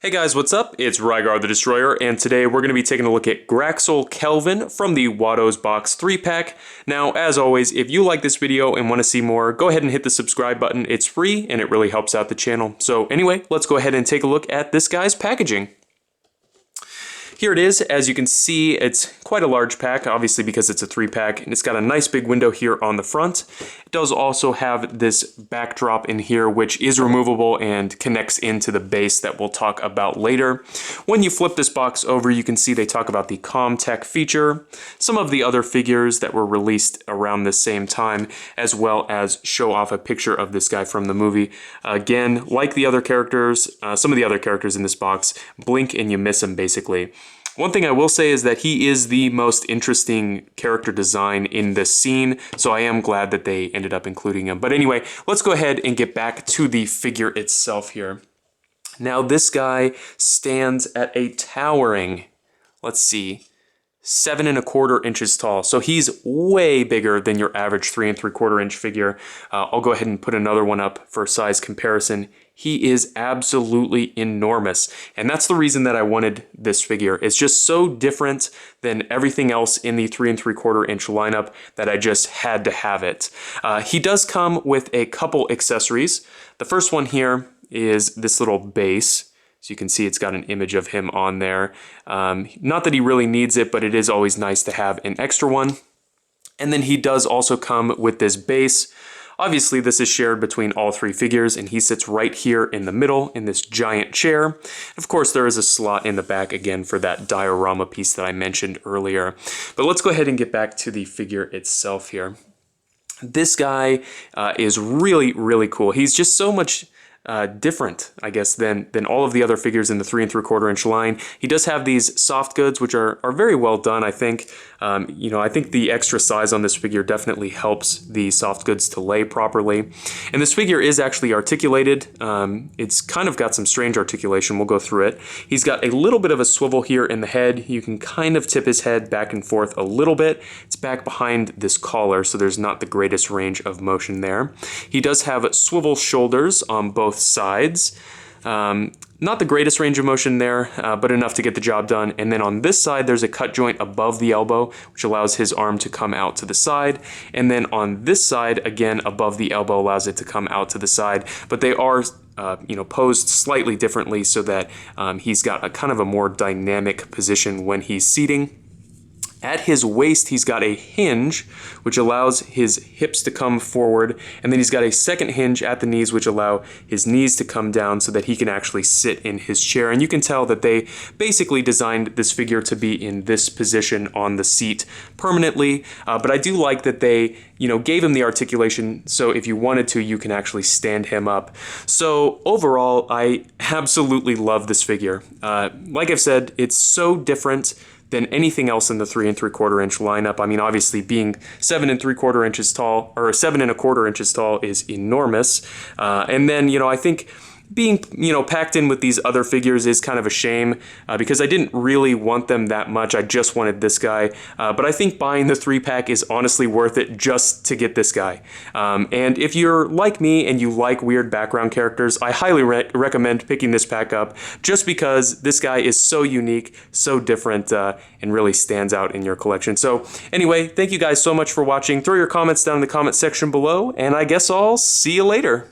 Hey guys, what's up? It's Rygar the Destroyer, and today we're going to be taking a look at Graxol Kelvyyn from the Watto's Box 3-pack. Now, as always, if you like this video and want to see more, go ahead and hit the subscribe button. It's free, and it really helps out the channel. So anyway, let's go ahead and take a look at this guy's packaging. Here it is. As you can see, it's quite a large pack, obviously because it's a 3-pack, and it's got a nice big window here on the front. It does also have this backdrop in here, which is removable and connects into the base that we'll talk about later. When you flip this box over, you can see they talk about the ComTech feature, some of the other figures that were released around the same time, as well as show off a picture of this guy from the movie. Again, like the other characters, some of the other characters in this box, blink and you miss them basically. One thing I will say is that he is the most interesting character design in this scene, so I am glad that they ended up including him. But anyway, let's go ahead and get back to the figure itself here. Now this guy stands at a towering, let's see, 7 1/4 inches tall. So he's way bigger than your average 3 3/4 inch figure. I'll go ahead and put another one up for size comparison. He is absolutely enormous. And that's the reason that I wanted this figure. It's just so different than everything else in the 3 3/4 inch lineup that I just had to have it. He does come with a couple accessories. The first one here is this little base. So you can see it's got an image of him on there. Not that he really needs it, but it is always nice to have an extra one. And then he does also come with this base. Obviously, this is shared between all 3 figures, and he sits right here in the middle in this giant chair. Of course, there is a slot in the back again for that diorama piece that I mentioned earlier. But let's go ahead and get back to the figure itself here. This guy is really, really cool. He's just so much different, I guess, than all of the other figures in the 3 3/4 inch line. He does have these soft goods, which are very well done, I think. I think the extra size on this figure definitely helps the soft goods to lay properly. And this figure is actually articulated. It's kind of got some strange articulation. We'll go through it. He's got a little bit of a swivel here in the head. You can kind of tip his head back and forth a little bit. It's back behind this collar, so there's not the greatest range of motion there. He does have swivel shoulders on both sides. Not the greatest range of motion there, but enough to get the job done. And then on this side, there's a cut joint above the elbow, which allows his arm to come out to the side. And then on this side, again, above the elbow allows it to come out to the side. But they are posed slightly differently so that he's got a kind of a more dynamic position when he's seating. At his waist, he's got a hinge, which allows his hips to come forward, and then he's got a second hinge at the knees, which allow his knees to come down so that he can actually sit in his chair. And you can tell that they basically designed this figure to be in this position on the seat permanently, but I do like that they gave him the articulation, so if you wanted to, you can actually stand him up. So overall, I absolutely love this figure. Like I've said, it's so different than anything else in the 3 3/4 inch lineup. I mean, obviously being 7 3/4 inches tall, or 7 1/4 inches tall is enormous. And then, I think being, packed in with these other figures is kind of a shame because I didn't really want them that much. I just wanted this guy. But I think buying the 3-pack is honestly worth it just to get this guy. And if you're like me and you like weird background characters, I highly recommend picking this pack up just because this guy is so unique, so different, and really stands out in your collection. So anyway, thank you guys so much for watching. Throw your comments down in the comment section below, and I guess I'll see you later.